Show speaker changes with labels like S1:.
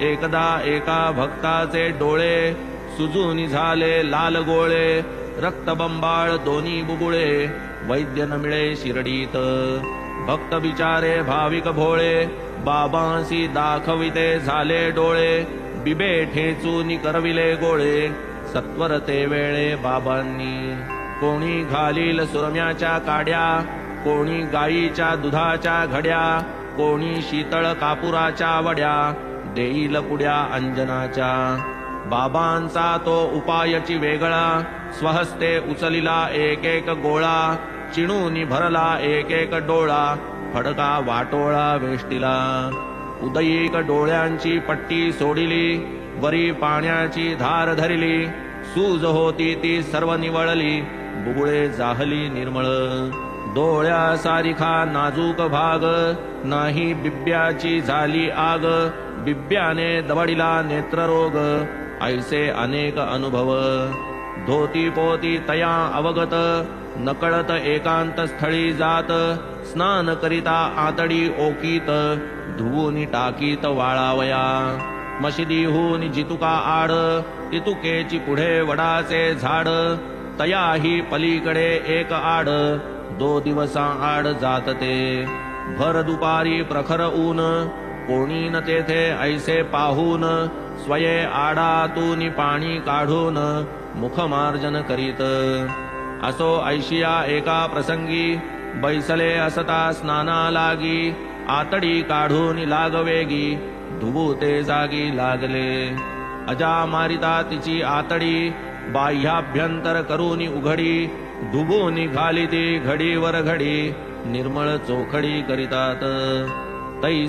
S1: एकदा एका भक्ताचे डोळे सुजून झाले लाल गोळे, रक्तबंबाळ दोन्ही बुबुळे, वैद्य न मिळे शिरडीत। भक्त बिचारे भाविक भोळे, बाबांसी दाखविते झाले डोळे, बिबे ठेचून करविले गोळे, सत्वर ते वेळे बाबांनी। कोणी घालील सुरम्याच्या काड्या, कोणी गायीच्या दुधाच्या घड्या, कोणी शीतळ कापुराच्या वड्या, देईल पुड्या अंजनाच्या। बाबांचा तो उपायची वेगळा, स्वहस्ते उचलिला एक एक गोळा, चिणूनी भरला एक एक डोळा, फडका वाटोळा वेष्टीला। उदयीक डोळ्यांची पट्टी सोडिली, वरी पाण्याची धार धरिली, सूज होती ती सर्व निवळली, बुबुळे जाहली निर्मळ। डोळ्या सारिखा नाजूक भाग, नाही बिब्याची झाली आग, बिब्याने दवडिला नेत्ररोग, ऐसे अनेक अनुभव। धोती पोती तया अवगत, नकळत एकांत स्थळी जात, स्नान करिता आतडी ओकीत, धुवून टाकीत वाळावया। मशिदीहून जितुका आड, तितुकेची पुढे वडाचे झाड, तयाही पलीकडे एक आड, 2 दिवसा आड जात ते। भर दुपारी प्रखर ऊन, कोणी न तेथे ऐसे पाहून, स्वये आडातून पाणी काढून, मुखमार्जन करीत। असो ऐशिया एका प्रसंगी, बैसले असता स्नाना लागी, आतडी काढून लागवेगी, धुवू ते जागी लागले। अजा मारिता तिची आतडी, बाह्याभ्यंतर करून उघडी, धुवून घाली ती घडीवर घडी, निर्मळ चोखडी करीतात। तै